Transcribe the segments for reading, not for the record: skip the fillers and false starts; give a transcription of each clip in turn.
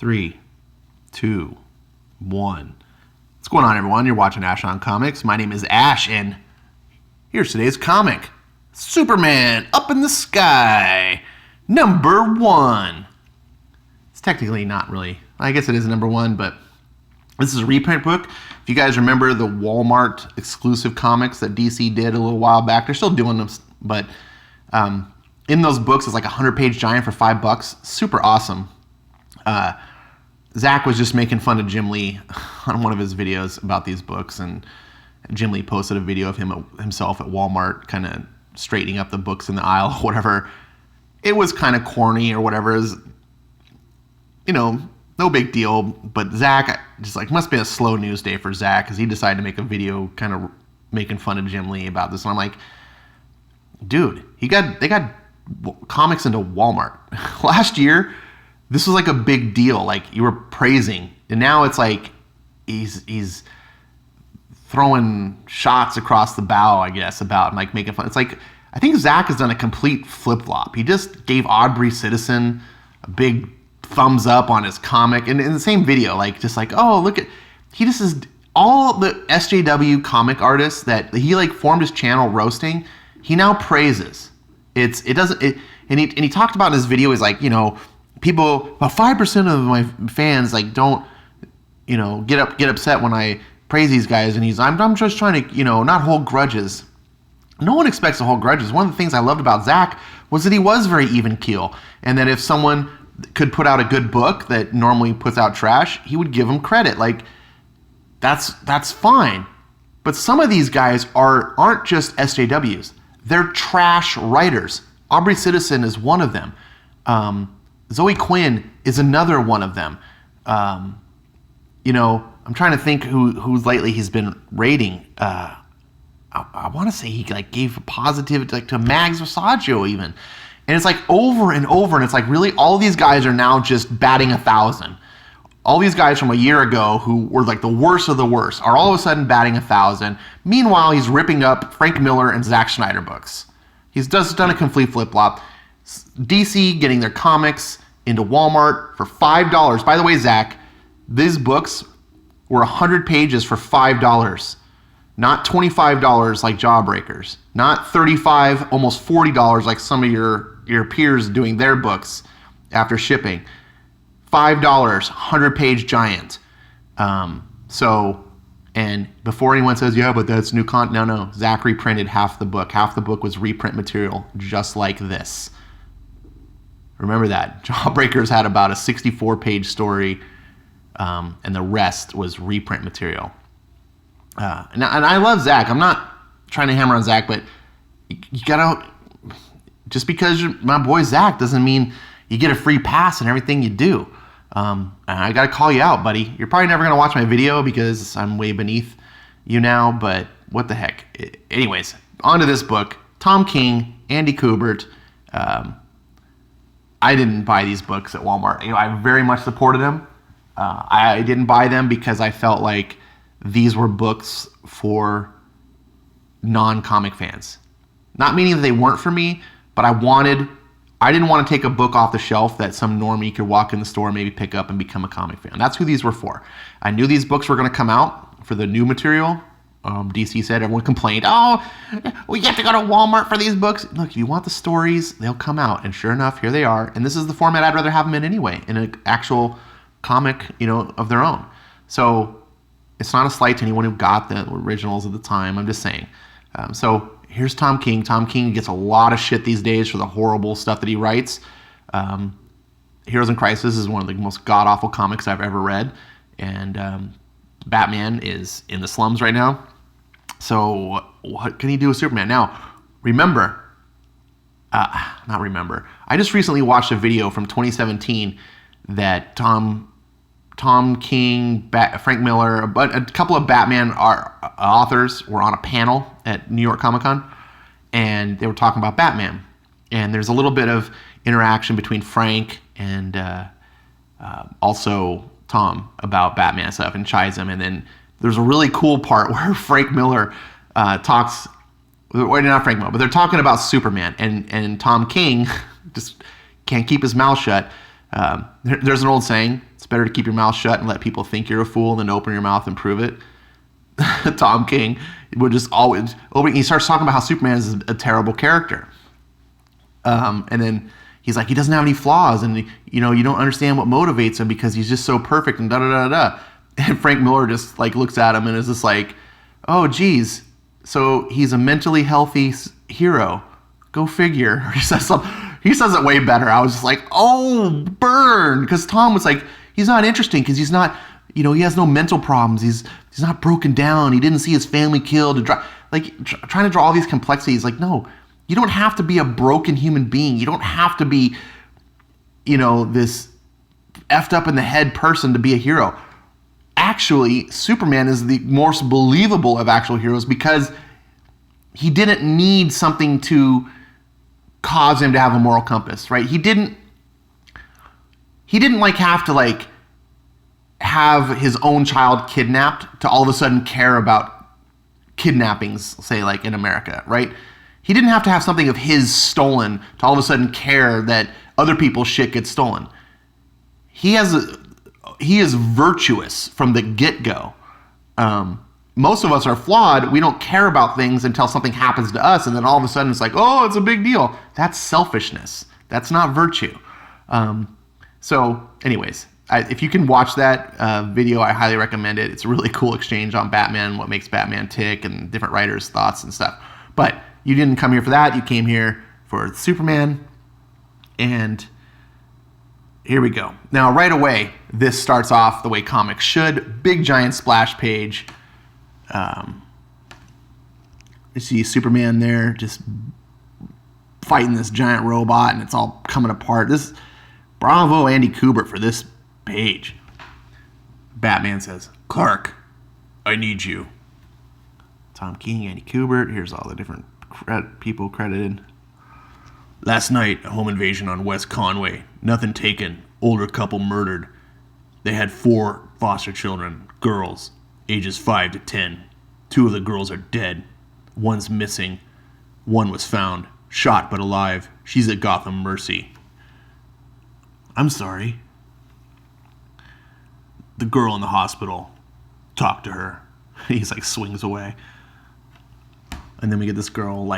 3, 2, 1. What's going on, everyone? You're watching Ash on Comics. My name is Ash, and here's today's comic. Superman Up in the Sky, #1. It's technically not really. I guess it is #1, but this is a reprint book. If you guys remember the Walmart exclusive comics that DC did a little while back, they're still doing them, but in those books, it's like a 100-page giant for $5. Super awesome. Zach was just making fun of Jim Lee on one of his videos about these books, and Jim Lee posted a video of himself at Walmart kind of straightening up the books in the aisle or whatever. It was kind of corny or whatever. It was, no big deal. But Zach, just like, must be a slow news day for Zach, because he decided to make a video kind of making fun of Jim Lee about this. And I'm like, dude, they got comics into Walmart. Last year, this was like a big deal. Like, you were praising, and now it's like he's throwing shots across the bow, I guess, about like making fun. It's like, I think Zach has done a complete flip-flop. He just gave Aubrey Citizen a big thumbs up on his comic, and in the same video, like, just like, oh, look at, he just is, all the SJW comic artists that he like formed his channel roasting, he now praises. And he talked about in his video, he's like, people, about 5% of my fans like don't, get upset when I praise these guys, and I'm just trying to, not hold grudges. No one expects to hold grudges. One of the things I loved about Zach was that he was very even keel, and that if someone could put out a good book that normally puts out trash, he would give them credit. Like, that's fine. But some of these guys aren't just SJWs. They're trash writers. Aubrey Citizen is one of them. Zoe Quinn is another one of them. I'm trying to think who's lately he's been rating. I want to say he like gave a positive like to Mags Versaggio even. And it's like over and over, and it's like, really, all these guys are now just batting 1,000. All these guys from a year ago who were like the worst of the worst are all of a sudden batting 1,000. Meanwhile, he's ripping up Frank Miller and Zack Snyder books. He's just done a complete flip-flop. DC getting their comics into Walmart for $5. By the way, Zach, these books were 100 pages for $5. Not $25 like Jawbreakers. Not $35, almost $40 like some of your peers doing their books after shipping. $5, 100-page giant. And before anyone says, yeah, but that's new content. No. Zach reprinted half the book. Half the book was reprint material, just like this. Remember that. Jawbreakers had about a 64-page story, and the rest was reprint material. And I love Zach. I'm not trying to hammer on Zach, but you gotta, just because you're my boy Zach doesn't mean you get a free pass in everything you do. I gotta call you out, buddy. You're probably never gonna watch my video because I'm way beneath you now, but what the heck. Anyways, on to this book. Tom King, Andy Kubert. I didn't buy these books at Walmart. I very much supported them. I didn't buy them because I felt like these were books for non-comic fans. Not meaning that they weren't for me, but I didn't want to take a book off the shelf that some normie could walk in the store, maybe pick up and become a comic fan. That's who these were for. I knew these books were going to come out for the new material. DC said, everyone complained, oh, we have to go to Walmart for these books. Look, if you want the stories, they'll come out. And sure enough, here they are. And this is the format I'd rather have them in anyway, in an actual comic, of their own. So it's not a slight to anyone who got the originals at the time. I'm just saying. So here's Tom King. Tom King gets a lot of shit these days for the horrible stuff that he writes. Heroes in Crisis is one of the most god-awful comics I've ever read. And Batman is in the slums right now. So what can he do with Superman? Now, I just recently watched a video from 2017 that Tom King, Frank Miller, but a couple of Batman authors were on a panel at New York Comic Con, and they were talking about Batman. And there's a little bit of interaction between Frank and also Tom about Batman stuff and chides him. And then there's a really cool part where Frank Miller talks, or not Frank Miller, but they're talking about Superman, and Tom King just can't keep his mouth shut. There's an old saying, it's better to keep your mouth shut and let people think you're a fool than to open your mouth and prove it. Tom King would just always, he starts talking about how Superman is a terrible character. And then he's like, he doesn't have any flaws, and you don't understand what motivates him because he's just so perfect and da-da-da-da. And Frank Miller just like looks at him and is just like, oh, geez, so he's a mentally healthy hero. Go figure. Or he says something. He says it way better. I was just like, oh, burn. Because Tom was like, he's not interesting because he's not, he has no mental problems. He's not broken down. He didn't see his family killed. Trying to draw all these complexities. Like, no, you don't have to be a broken human being. You don't have to be, this effed up in the head person to be a hero. Actually, Superman is the most believable of actual heroes because he didn't need something to cause him to have a moral compass, right? He didn't have to have his own child kidnapped to all of a sudden care about kidnappings, say like in America, right? He didn't have to have something of his stolen to all of a sudden care that other people's shit gets stolen. He is virtuous from the get-go. Most of us are flawed. We don't care about things until something happens to us, and then all of a sudden it's like, oh, it's a big deal. That's selfishness. That's not virtue. So anyways, if you can watch that video, I highly recommend it. It's a really cool exchange on Batman, what makes Batman tick, and different writers' thoughts and stuff. But you didn't come here for that. You came here for Superman, and here we go. Now, right away, this starts off the way comics should. Big, giant splash page. You see Superman there just fighting this giant robot, and it's all coming apart. Bravo, Andy Kubert, for this page. Batman says, Clark, I need you. Tom King, Andy Kubert. Here's all the different people credited. Last night, a home invasion on West Conway. Nothing taken. Older couple murdered. They had 4 foster children, girls, ages 5 to 10. 2 of the girls are dead. 1's missing. 1 was found, shot but alive. She's at Gotham Mercy. I'm sorry. The girl in the hospital. Talk to her. He's swings away. And then we get this girl,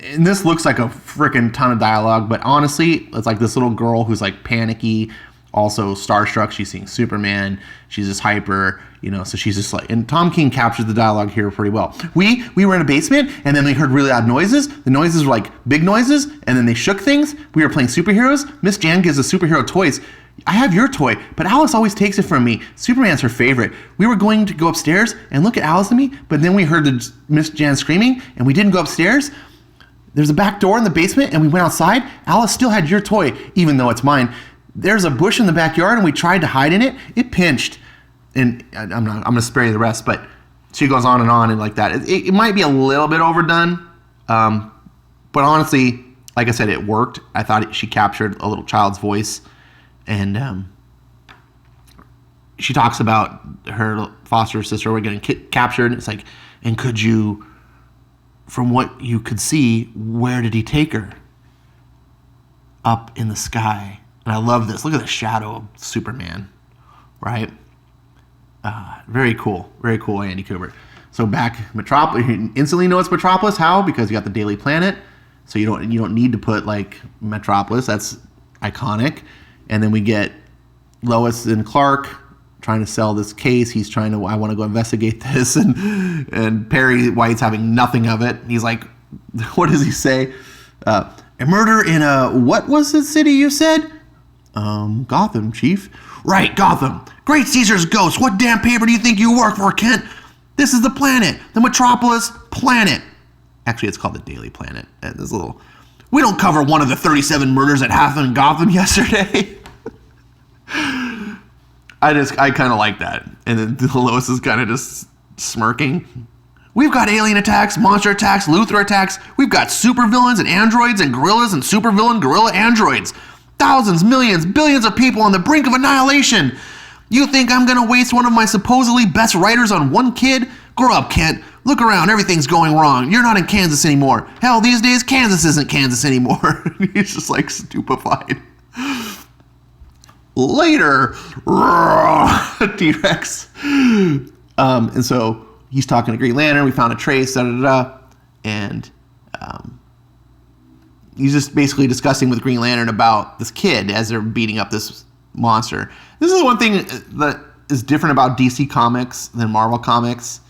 and this looks like a freaking ton of dialogue, but honestly, it's like this little girl who's panicky, also starstruck. She's seeing Superman. She's just hyper, so she's just and Tom King captured the dialogue here pretty well. We were in a basement, and then we heard really loud noises. The noises were big noises, and then they shook things. We were playing superheroes. Miss Jan gives us superhero toys. I have your toy, but Alice always takes it from me. Superman's her favorite. We were going to go upstairs and look at Alice and me, but then we heard the Miss Jan screaming, and we didn't go upstairs. There's a back door in the basement, and we went outside. Alice still had your toy, even though it's mine. There's a bush in the backyard, and we tried to hide in it. It pinched. And I'm going to spare you the rest, but she goes on and like that. It might be a little bit overdone, but honestly, like I said, it worked. I thought she captured a little child's voice, and she talks about her foster sister were getting captured. It's and could you, from what you could see, where did he take her? Up in the sky. And I love this. Look at the shadow of Superman, right? Very cool. Very cool, Andy Kubert. So back Metropolis, you instantly know it's Metropolis. How? Because you got the Daily Planet. So you don't need to put Metropolis. That's iconic. And then we get Lois and Clark trying to sell this case. He's trying to, I want to go investigate this. And Perry White's having nothing of it. He's like, what does he say? A murder in what was the city you said? Gotham, Chief. Right, Gotham. Great Caesar's ghost. What damn paper do you think you work for, Kent? This is the planet. The Metropolis planet. Actually, it's called the Daily Planet. We don't cover one of the 37 murders that happened in Gotham yesterday. I kind of like that. And then Lois is kind of just smirking. We've got alien attacks, monster attacks, Luthor attacks. We've got supervillains and androids and gorillas and supervillain gorilla androids. Thousands, millions, billions of people on the brink of annihilation. You think I'm going to waste one of my supposedly best writers on one kid? Grow up, Kent. Look around. Everything's going wrong. You're not in Kansas anymore. Hell, these days, Kansas isn't Kansas anymore. He's just stupefied. later, T-Rex. And so he's talking to Green Lantern. We found a trace, and he's just basically discussing with Green Lantern about this kid as they're beating up this monster. This is one thing that is different about DC Comics than Marvel Comics,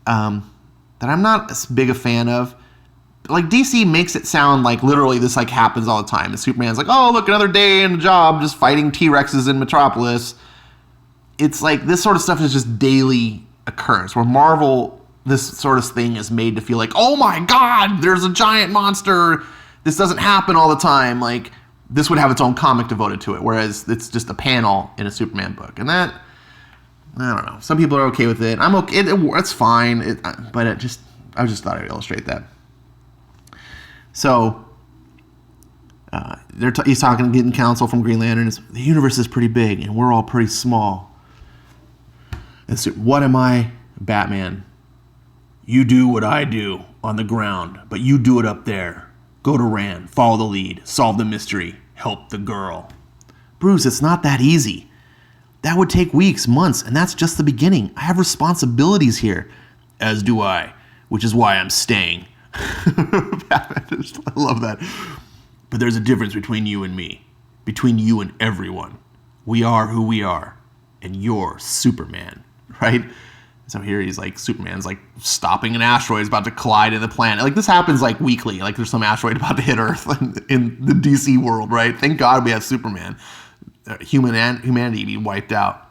that I'm not as big a fan of. Like, DC makes it sound like literally this like happens all the time. And Superman's like, oh, look, another day in the job just fighting T-Rexes in Metropolis. It's like this sort of stuff is just daily occurrence. Where Marvel, this sort of thing is made to feel like, oh my God, there's a giant monster. This doesn't happen all the time. Like, this would have its own comic devoted to it. Whereas it's just a panel in a Superman book. And that, I don't know. Some people are okay with it. I'm okay. It's fine. But I just thought I'd illustrate that. So, he's talking, getting counsel from Green Lantern. The universe is pretty big, and we're all pretty small. And so, what am I? Batman. You do what I do on the ground, but you do it up there. Go to Rand, follow the lead, solve the mystery, help the girl. Bruce, it's not that easy. That would take weeks, months, and that's just the beginning. I have responsibilities here. As do I, which is why I'm staying. I love that. But there's a difference between you and me, between you and everyone. We are who we are, and you're Superman, right? So here he's like, Superman's like stopping an asteroid, is about to collide in the planet. Like, this happens like weekly. Like, there's some asteroid about to hit Earth in the DC world, right? Thank God we have Superman. Humanity be wiped out.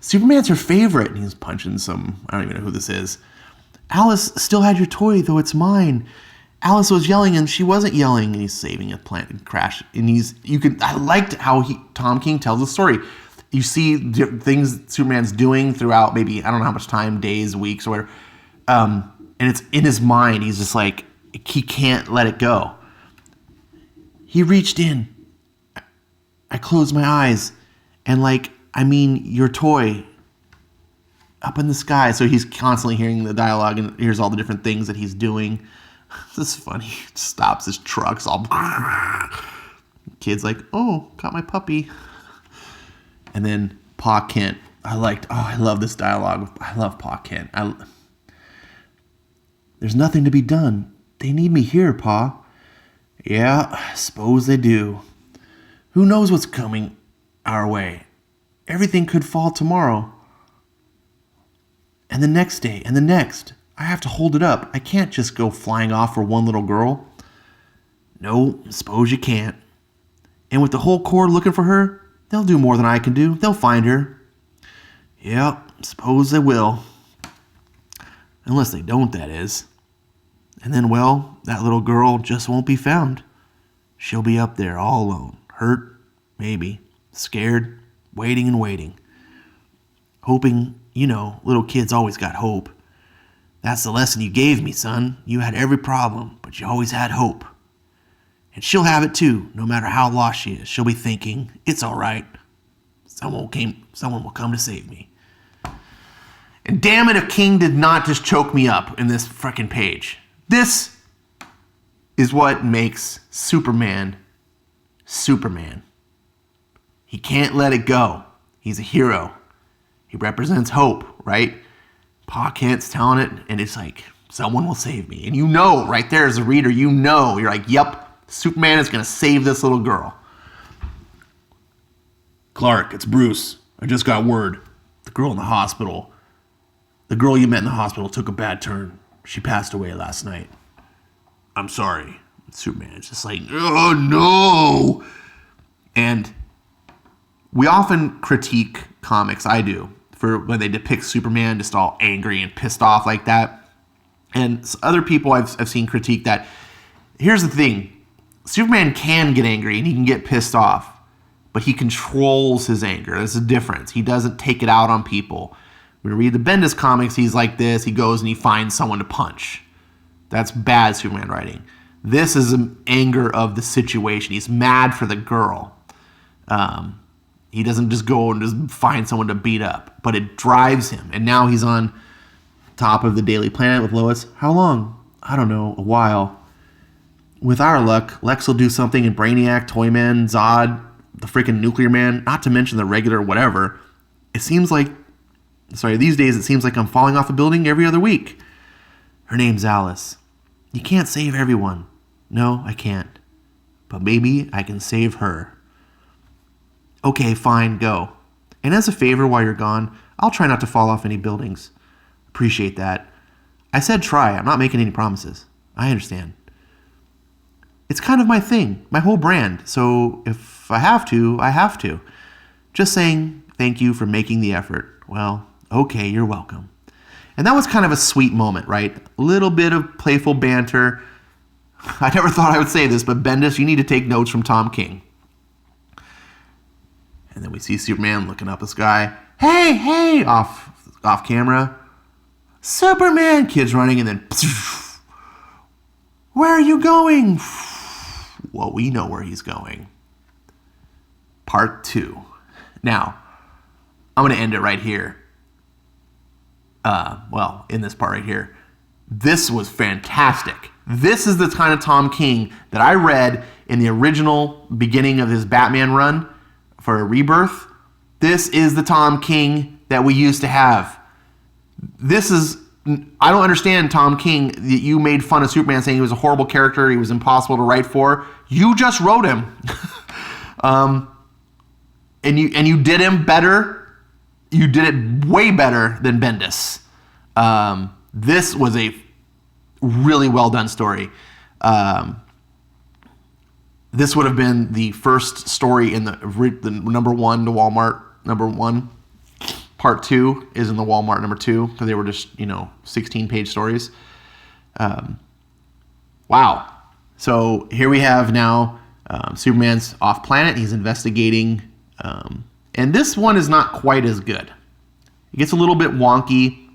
Superman's her favorite, and he's punching some, I don't even know who this is. Alice still had your toy, though it's mine. Alice was yelling, and she wasn't yelling, and he's saving a planet and crash. And I liked how Tom King tells the story. You see things Superman's doing throughout maybe, I don't know how much time, days, weeks, or whatever. And it's in his mind. He's just like, he can't let it go. He reached in. I closed my eyes, and your toy up in the sky. So he's constantly hearing the dialogue and hears all the different things that he's doing. This is funny. He stops his trucks all. Kid's like, oh, got my puppy. And then Pa Kent. I love this dialogue. I love Pa Kent. There's nothing to be done. They need me here, Pa. Yeah, I suppose they do. Who knows what's coming our way? Everything could fall tomorrow. And the next day, and the next. I have to hold it up. I can't just go flying off for one little girl. No, suppose you can't. And with the whole Corps looking for her, they'll do more than I can do. They'll find her. Yeah, suppose they will. Unless they don't, that is. And then, well, that little girl just won't be found. She'll be up there all alone. Hurt, maybe. Scared, waiting and waiting. Hoping, little kids always got hope. That's the lesson you gave me, son. You had every problem, but you always had hope. And she'll have it too, no matter how lost she is. She'll be thinking, it's all right. Someone will come to save me. And damn it if King did not just choke me up in this frickin' page. This is what makes Superman Superman. He can't let it go. He's a hero. He represents hope, right? Pa Kent's telling it, and it's like, someone will save me. And right there as a reader, you're like, yep, Superman is going to save this little girl. Clark, it's Bruce. I just got word. The girl in the hospital. The girl you met in the hospital took a bad turn. She passed away last night. I'm sorry. Superman's just like, oh no. And we often critique comics, I do, for when they depict Superman just all angry and pissed off like that. And other people I've seen critique that. Here's the thing. Superman can get angry and he can get pissed off, but he controls his anger. There's a difference. He doesn't take it out on people. When you read the Bendis comics, he's like this. He goes and he finds someone to punch. That's bad Superman writing. This is an anger of the situation. He's mad for the girl. He doesn't just go and just find someone to beat up, but it drives him. And now he's on top of the Daily Planet with Lois. How long? I don't know, a while. With our luck, Lex will do something and Brainiac, Toyman, Zod the freaking nuclear man, not to mention the regular whatever. It seems like, these days it seems like I'm falling off a building every other week. Her name's Alice. You can't save everyone. No, I can't. But maybe I can save her. Okay, fine, go. And as a favor while you're gone, I'll try not to fall off any buildings. Appreciate that. I said try. I'm not making any promises. I understand. It's kind of my thing, my whole brand. So if I have to, I have to. Just saying thank you for making the effort. Well, okay, you're welcome. And that was kind of a sweet moment, right? A little bit of playful banter. I never thought I would say this, but Bendis, you need to take notes from Tom King. And then we see Superman looking up at the sky. Hey, off camera. Superman, kids running, and then, where are you going? Well, we know where he's going. Part 2. Now, I'm going to end it right here. In this part right here. This was fantastic. This is the kind of Tom King that I read in the original beginning of his Batman run for Rebirth. This is the Tom King that we used to have. I don't understand, Tom King, that you made fun of Superman saying he was a horrible character, he was impossible to write for. You just wrote him. And you did him better. You did it way better than Bendis. This was a really well done story. This would have been the first story in the number 1 to Walmart number 1. Part 2 is in the Walmart number 2 because they were just 16-page stories. Wow. So here we have now Superman's off planet. He's investigating, and this one is not quite as good. It gets a little bit wonky.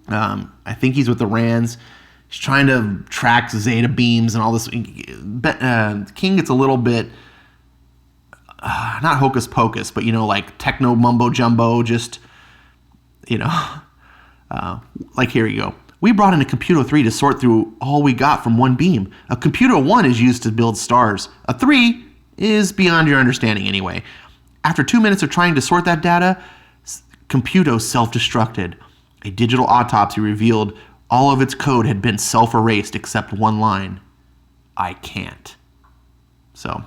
I think he's with the Rands. He's trying to track Zeta beams and all this. King gets a little bit, not hocus pocus, but like techno mumbo jumbo. Just like here you go. We brought in a Computer 3 to sort through all we got from one beam. A Computer 1 is used to build stars. A 3 is beyond your understanding anyway. After 2 minutes of trying to sort that data, Computo self-destructed. A digital autopsy revealed all of its code had been self-erased except one line. I can't. So,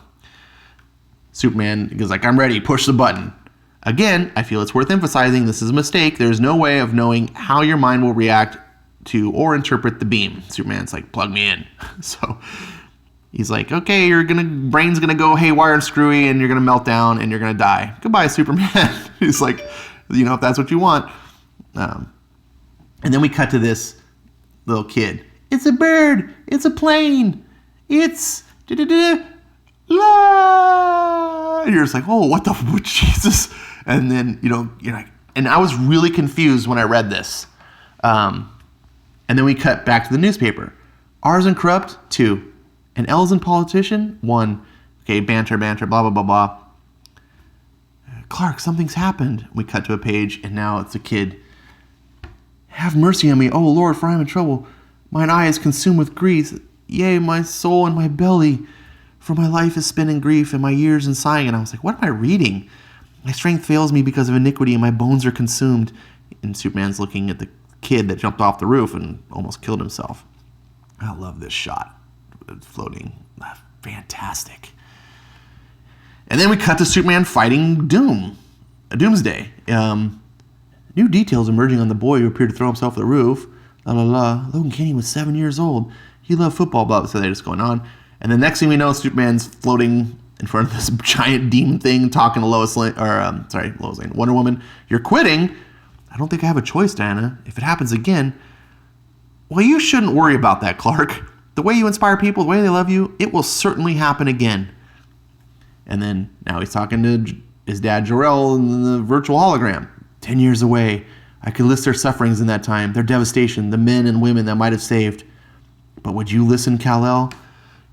Superman goes like, I'm ready, push the button. Again, I feel it's worth emphasizing this is a mistake. There's no way of knowing how your mind will react to or interpret the beam. Superman's like, plug me in. So he's like, okay, brain's gonna go haywire and screwy, and you're gonna melt down, and you're gonna die. Goodbye, Superman. He's like, if that's what you want. And then we cut to this little kid. It's a bird. It's a plane. It's la. And you're just like, oh, what the Jesus? And then you're like, and I was really confused when I read this. And then we cut back to the newspaper. R's in corrupt, 2. And L's in politician, 1. Okay, banter, blah, blah, blah, blah. Clark, something's happened. We cut to a page, and now it's a kid. Have mercy on me, oh Lord, for I am in trouble. Mine eye is consumed with grief. Yea, my soul and my belly. For my life is spent in grief, and my years in sighing. And I was like, what am I reading? My strength fails me because of iniquity, and my bones are consumed. And Superman's looking at the kid that jumped off the roof and almost killed himself. I love this shot. Floating. Fantastic. And then we cut to Superman fighting Doomsday. New details emerging on the boy who appeared to throw himself at the roof. La la la. Logan Kenny was 7 years old. He loved football, blah. So they're just going on. And the next thing we know, Superman's floating in front of this giant demon thing, talking to Lois Lane, Wonder Woman. You're quitting? I don't think I have a choice, Diana. If it happens again, well, you shouldn't worry about that, Clark. The way you inspire people, the way they love you, it will certainly happen again. And then now he's talking to his dad, Jor-El, in the virtual hologram. 10 years away. I could list their sufferings in that time, their devastation, the men and women that might have saved. But would you listen, Kal-El?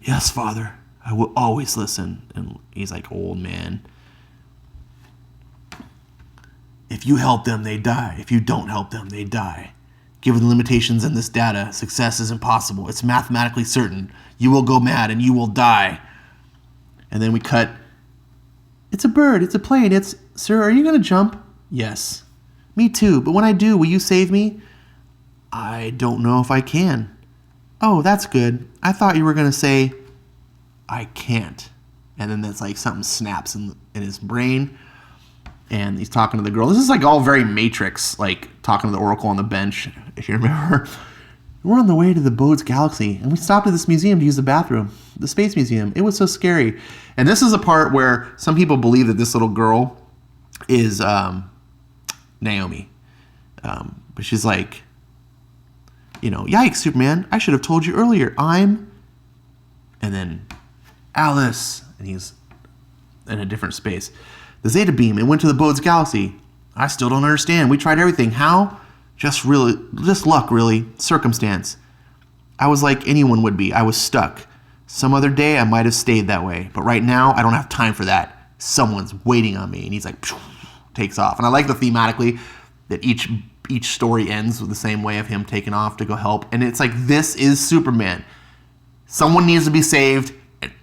Yes, Father. I will always listen. And he's like, old man. If you help them, they die. If you don't help them, they die. Given the limitations in this data, success is impossible. It's mathematically certain. You will go mad and you will die. And then we cut. It's a bird. It's a plane. Sir, are you going to jump? Yes. Me too. But when I do, will you save me? I don't know if I can. Oh, that's good. I thought you were going to say, I can't. And then that's like something snaps in his brain. And he's talking to the girl. This is like all very Matrix, like talking to the Oracle on the bench, if you remember. We're on the way to the Bode's Galaxy, and we stopped at this museum to use the bathroom, the Space Museum. It was so scary. And this is a part where some people believe that this little girl is Naomi. But she's like, yikes, Superman, I should have told you earlier. And then Alice, and he's in a different space. The Zeta Beam, it went to the Bode's Galaxy. I still don't understand. We tried everything. How? Just luck, really. Circumstance. I was like anyone would be. I was stuck. Some other day, I might have stayed that way. But right now, I don't have time for that. Someone's waiting on me. And he's like, takes off. And I like the thematically that each story ends with the same way of him taking off to go help. And it's like, this is Superman. Someone needs to be saved. And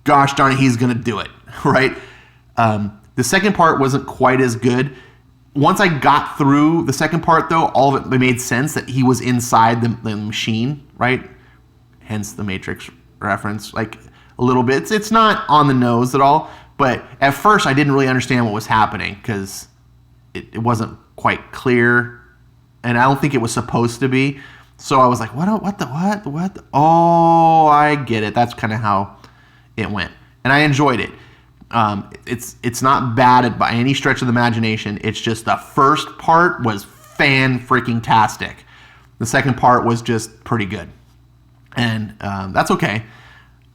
gosh darn it, he's going to do it. Right? The second part wasn't quite as good. Once I got through the second part, though, all of it made sense that he was inside the machine, right? Hence the Matrix reference, like a little bit. It's not on the nose at all, but at first I didn't really understand what was happening because it wasn't quite clear, and I don't think it was supposed to be. So I was like, what? Oh, I get it. That's kind of how it went, and I enjoyed it. It's not bad by any stretch of the imagination. It's just the first part was fan-freaking-tastic. The second part was just pretty good. And that's okay.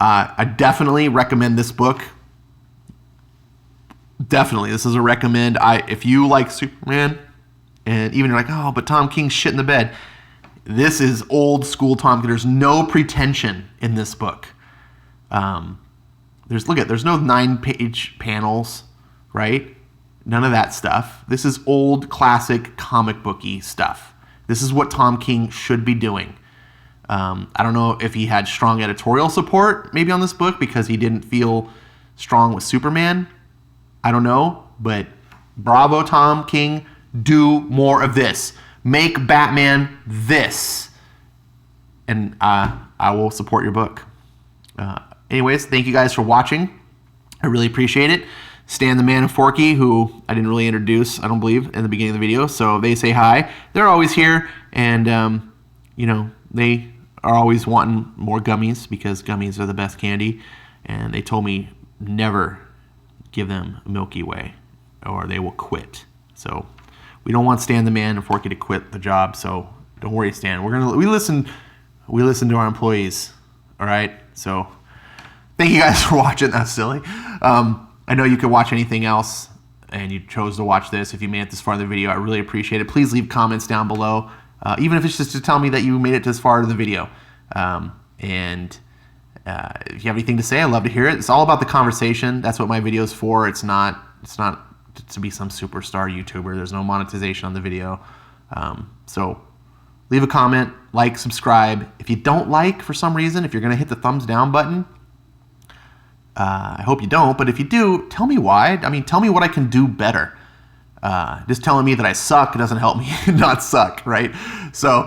I definitely recommend this book. Definitely. This is a recommend. If you like Superman, and even you're like, oh, but Tom King's shit in the bed. This is old school Tom King. There's no pretension in this book. There's no 9-page panels, right? None of that stuff. This is old classic comic booky stuff. This is what Tom King should be doing. I don't know if he had strong editorial support maybe on this book because he didn't feel strong with Superman. I don't know, but bravo, Tom King. Do more of this. Make Batman this. And I will support your book. Anyways, thank you guys for watching. I really appreciate it. Stan the Man and Forky, who I didn't really introduce, I don't believe, in the beginning of the video. So they say hi. They're always here. And, they are always wanting more gummies because gummies are the best candy. And they told me never give them Milky Way or they will quit. So we don't want Stan the Man and Forky to quit the job. So don't worry, Stan. We listen to our employees. All right. So thank you guys for watching. That's silly. I know you could watch anything else, and you chose to watch this. If you made it this far in the video, I really appreciate it. Please leave comments down below, even if it's just to tell me that you made it this far in the video. If you have anything to say, I'd love to hear it. It's all about the conversation. That's what my video is for. It's not to be some superstar YouTuber. There's no monetization on the video. So leave a comment, like, subscribe. If you don't like for some reason, if you're going to hit the thumbs down button, I hope you don't, but if you do, tell me why. I mean, tell me what I can do better. Just telling me that I suck doesn't help me not suck, right? So,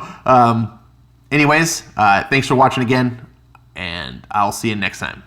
anyways, thanks for watching again, and I'll see you next time.